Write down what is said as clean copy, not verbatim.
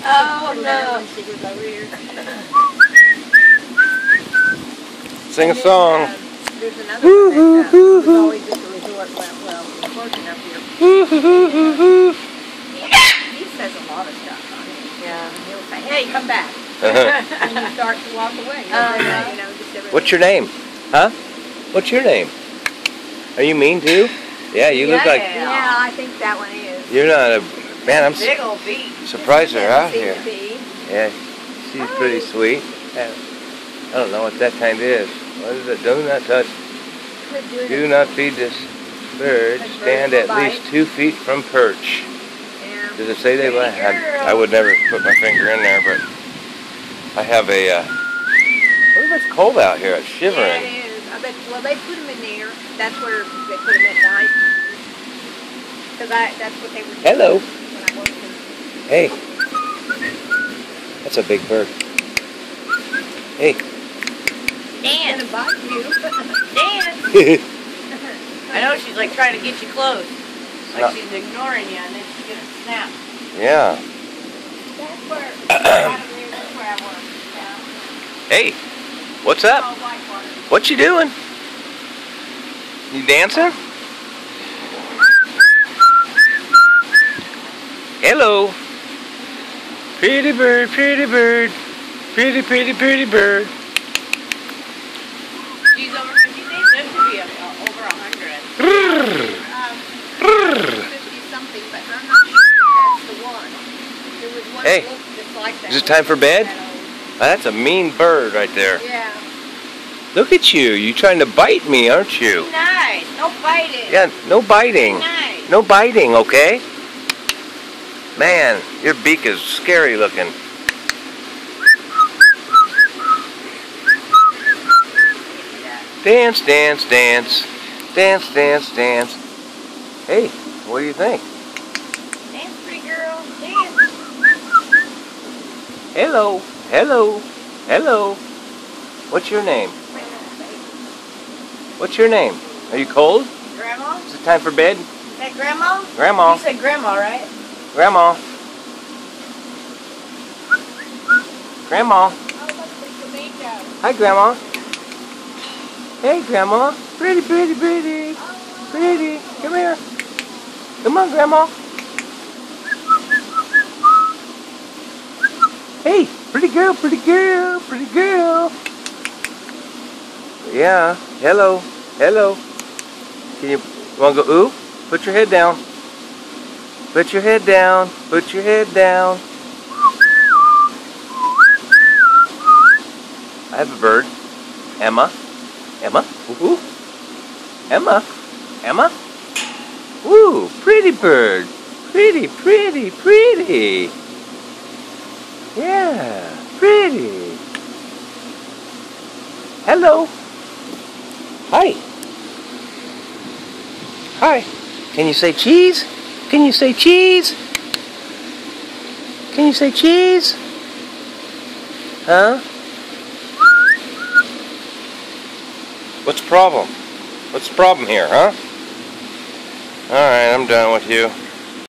Oh no. Sing a song. There's another one that was always at the resort. Well, he's working up here. He says a lot of stuff on it. Yeah. And he'll say, hey, come back. And you start to walk away. You know, just What's your name? Huh? What's your name? Are you mean too? Yeah, you look like... Yeah, I think that one is. You're not a... Man, I'm big old bee. surprised they're out Seen here. the bee. Yeah, she's pretty sweet. I don't know what that kind is. What is it? Do not touch. Do not feed this bird. Stand at least 2 feet from perch. Yeah. Does it say they let? I would never put my finger in there, but I have a... What if it's cold out here? It's shivering. Yeah, it is. I bet, well, they put them in there. That's where they put them at night. Because that's what they were doing. Hello. When I worked in. Hey. That's a big bird. Hey. Dan. Gonna bite you. Dan. I know she's like trying to get you close. Like No. she's ignoring you and then she's gonna snap. Yeah. That's where I work. Yeah. Hey. What's up? All Whitewater. What you doing? You dancing? Hello. Pretty bird, pretty bird. Pretty, pretty, pretty bird. She's over, she thinks that should be over 100. 50 something, but I'm not sure if that's the one. There was one Hey, that looked just like that. is it time for bed? That's a mean bird right there. Yeah. Look at you. You trying to bite me, aren't you? Be nice. No biting. Yeah, no biting. Be nice. No biting, okay? Man, your beak is scary looking. Dance, dance, dance. Dance, dance, dance. Hey, what do you think? Dance, pretty girl. Dance. Hello, hello, hello. What's your name? What's your name? Are you cold? Grandma? Is it time for bed? Is that Grandma? Grandma. You said Grandma, right? Grandma. Grandma. Oh, look, there's tomato. Hi, Grandma. Hey, Grandma. Pretty, pretty, pretty. Pretty. Come here. Come on, Grandma. Hey, pretty girl, pretty girl, pretty girl. Yeah. Hello. Hello. Can you want to go ooh? Put your head down. Put your head down. Put your head down. I have a bird. Emma. Emma. Ooh. Emma. Emma. Ooh, pretty bird. Pretty, pretty, pretty. Yeah, pretty. Hello. Hi. Hi. Can you say cheese? Can you say cheese? Can you say cheese? Huh? What's the problem? What's the problem here, huh? Alright, I'm done with you.